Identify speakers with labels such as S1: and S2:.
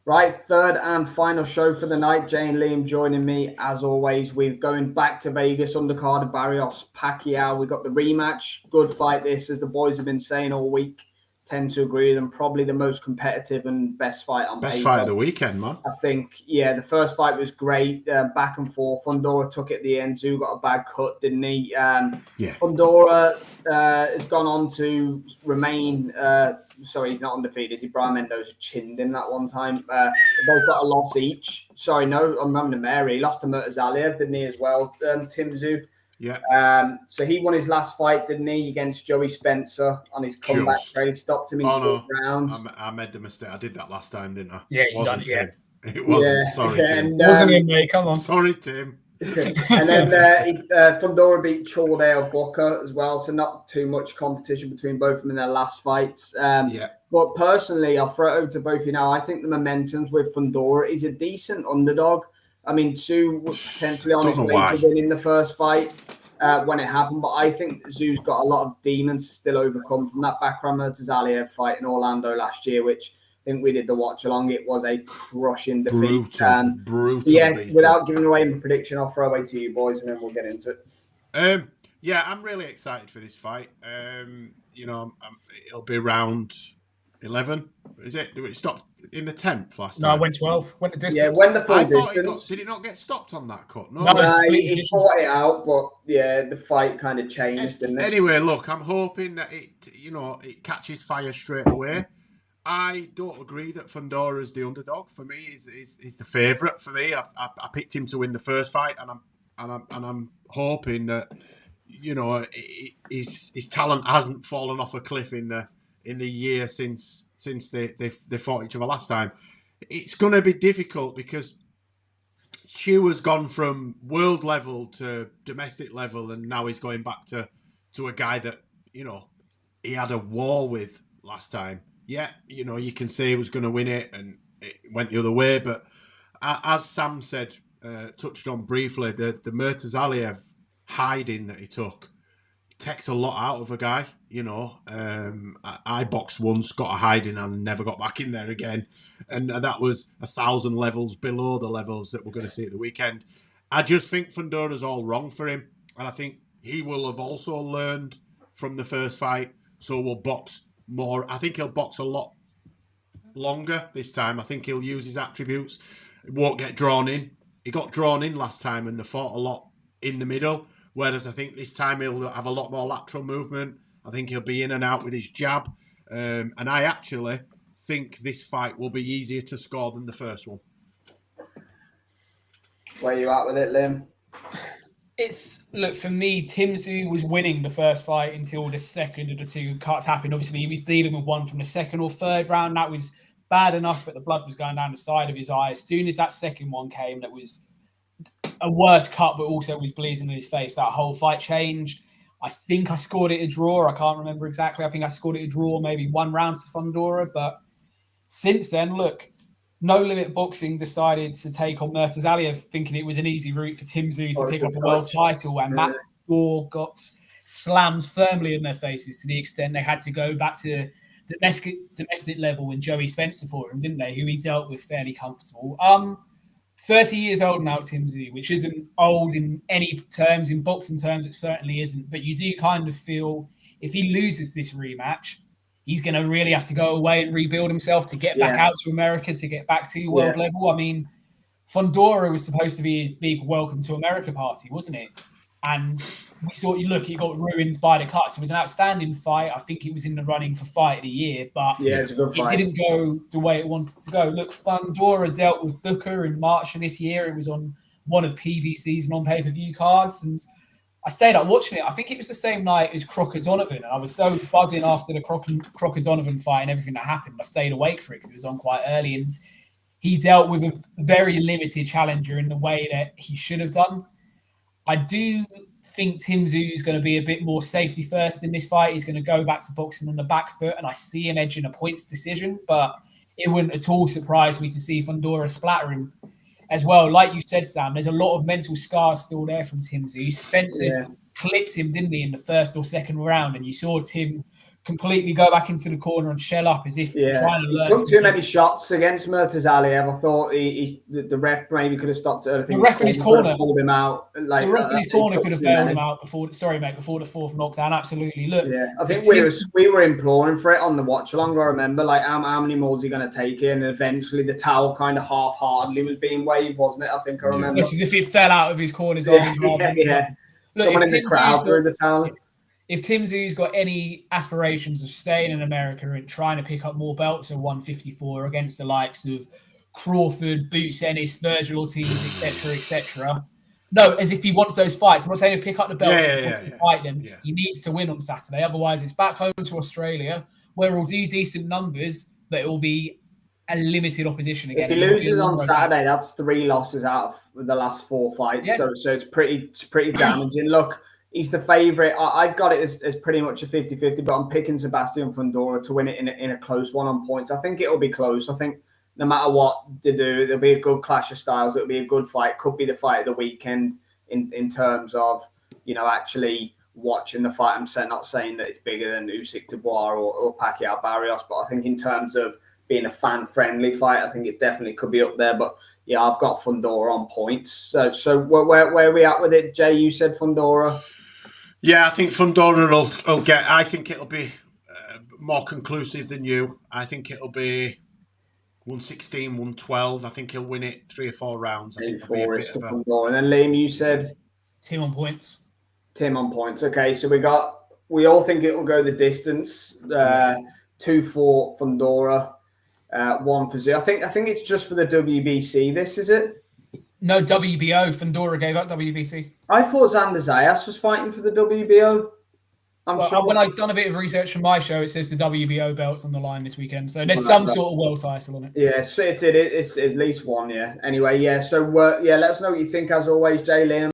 S1: Right, third and final show for the night. Jay and Liam joining me as always. We're going back to Vegas, undercard of Barrios, Pacquiao. We got the rematch. Good fight this, as the boys have been saying all week. Tend to agree with them. Probably the most competitive and best fight on
S2: Best
S1: paper.
S2: fight of the weekend, man.
S1: I think, yeah, the first fight was great, back and forth. Fundora took it at the end. Tszyu got a bad cut, didn't he?
S2: Yeah.
S1: Fundora has gone on to remain, sorry, he's not undefeated, is he? Brian Mendoza chinned in that one time. They both got a loss each. Sorry, no, I'm having a Mary. He lost to Murtazaliev, didn't he, as well? Tim Tszyu.
S2: Yeah.
S1: So he won his last fight, didn't he, against Joey Spencer on his comeback trade. Stopped him in 4 rounds.
S2: I made the mistake. I did that last time, didn't I?
S3: Yeah, you done it. Yeah.
S2: It wasn't. Sorry, Tim.
S1: And,
S3: wasn't him, mate. Come on.
S2: Sorry, Tim.
S1: And then Fundora beat Chordale Booker as well, so not too much competition between both of them in their last fights. But personally, I'll throw it over to both of you now. I think the momentum's with Fundora. He's a decent underdog. I mean, Tszyu was potentially on his way to win in the first fight when it happened, but I think Tzyyu's got a lot of demons to still overcome from that background Murtazaliev fight in Orlando last year, which I think we did the watch along. It was a crushing defeat.
S2: Brutal.
S1: Yeah, without giving away my prediction, I'll throw away to you boys and then we'll get into it.
S2: Yeah, I'm really excited for this fight. It'll be round 11. Is it? Did it stop in the 10th last time?
S3: No, I went 12. Went the distance.
S1: Yeah, when the full distance.
S2: Did it not get stopped on that cut? No,
S1: he fought it out, but yeah, the fight kind of changed, didn't it?
S2: Anyway, look, I'm hoping that it catches fire straight away. I don't agree that Fundora is the underdog. For me, he's the favourite. For me, I picked him to win the first fight, and I'm hoping that his talent hasn't fallen off a cliff in the year since they fought each other last time. It's going to be difficult because Tszyu has gone from world level to domestic level, and now he's going back to a guy that he had a war with last time. Yeah, you can say he was going to win it and it went the other way. But as Sam said, touched on briefly, the Murtazaliev hiding that he took takes a lot out of a guy. I boxed once, got a hiding and never got back in there again. And that was 1,000 levels below the levels that we're going to see at the weekend. I just think Fundora's all wrong for him. And I think he will have also learned from the first fight. So we'll box more. I think he'll box a lot longer this time. I think he'll use his attributes. It won't get drawn in. He got drawn in last time and they fought a lot in the middle. Whereas I think this time he'll have a lot more lateral movement. I think he'll be in and out with his jab. And I actually think this fight will be easier to score than the first one.
S1: Where are you at with it, Liam?
S3: Look, for me, Tim Tszyu was winning the first fight until the second of the two cuts happened. Obviously, he was dealing with one from the second or third round. That was bad enough, but the blood was going down the side of his eye. As soon as that second one came, that was a worse cut, but also was bleeding in his face. That whole fight changed. I think I scored it a draw. I can't remember exactly. I think I scored it a draw, maybe 1 round to Fundora. But since then, look, No Limit Boxing decided to take on Murtazaliev, thinking it was an easy route for Tim Tszyu to pick up a world title, and that door got slammed firmly in their faces to the extent they had to go back to domestic level with Joey Spencer for him, didn't they? Who he dealt with fairly comfortable. 30 years old now, Tim Tszyu, which isn't old in any terms. In boxing terms, it certainly isn't. But you do kind of feel if he loses this rematch, he's going to really have to go away and rebuild himself to get back out to America, to get back to world level. I mean, Fundora was supposed to be his big welcome to America party, wasn't it? And we saw, he got ruined by the cuts. It was an outstanding fight. I think it was in the running for fight of the year, but
S1: it's a good fight.
S3: It didn't go the way it wanted to go. Look, Fundora dealt with Booker in March of this year. It was on one of PBC's non-pay-per-view cards, and I stayed up watching it. I think it was the same night as Crocker Donovan. And I was so buzzing after the Crocker Donovan fight and everything that happened. I stayed awake for it because it was on quite early, and he dealt with a very limited challenger in the way that he should have done. I do think Tim Tszyu is going to be a bit more safety first in this fight. He's going to go back to boxing on the back foot, and I see him edging a points decision, but it wouldn't at all surprise me to see Fundora splatter him as well. Like you said, Sam, there's a lot of mental scars still there from Tim Tszyu. Spencer clipped him, didn't he, in the first or second round, and you saw Tim completely go back into the corner and shell up as if trying to learn.
S1: He took too many shots against Murtazaliev. I thought the ref maybe could have stopped it.
S3: The ref in his corner
S1: pulled him out.
S3: Like, the ref in his corner could have bailed him out before the fourth knockdown. Absolutely. Look,
S1: I think we were imploring for it on the watch along. I remember, like, how many more is he going to take in? And eventually the towel kind of half-heartedly was being waved, wasn't it? I think I remember.
S3: Yes, as if it fell out of his corner's
S1: arms. Look, someone in the crowd threw the towel.
S3: If Tim Tszyu's got any aspirations of staying in America and trying to pick up more belts at 154 against the likes of Crawford, Boots Ennis, Virgil Ortiz, etc., no, as if he wants those fights. I'm not saying to pick up the belts and wants to fight them. Yeah. He needs to win on Saturday. Otherwise, it's back home to Australia, where he'll do decent numbers, but it will be a limited opposition again.
S1: If he loses on Saturday, that's 3 losses out of the last 4 fights. Yeah. So it's pretty damaging. Look, he's the favourite. I've got it as pretty much a 50-50, but I'm picking Sebastian Fundora to win it in a close one on points. I think it'll be close. I think no matter what they do, there'll be a good clash of styles. It'll be a good fight. Could be the fight of the weekend in terms of, actually watching the fight. I'm not saying that it's bigger than Usyk Dubois or Pacquiao Barrios, but I think in terms of being a fan-friendly fight, I think it definitely could be up there. But yeah, I've got Fundora on points. So where are we at with it, Jay? You said Fundora.
S2: Yeah, I think Fundora will get. I think it'll be more conclusive than you. I think it'll be 116, 112. I think he'll win it 3 or 4 rounds. I think it'll be a bit of a...
S1: And then Liam, you said
S3: Tim on points.
S1: Tim on points. Okay, so we all think it will go the distance. 2 for Fundora, 1 for Tszyu. I think it's just for the WBC. This is it.
S3: No, WBO. Fundora gave up WBC.
S1: I thought Xander Zayas was fighting for the WBO.
S3: Sure. When I've done a bit of research for my show, it says the WBO belt's on the line this weekend. So there's some sort of world title on it.
S1: Yeah, so it's at least one, yeah. Anyway, yeah. So, let us know what you think, as always, Jay, Liam.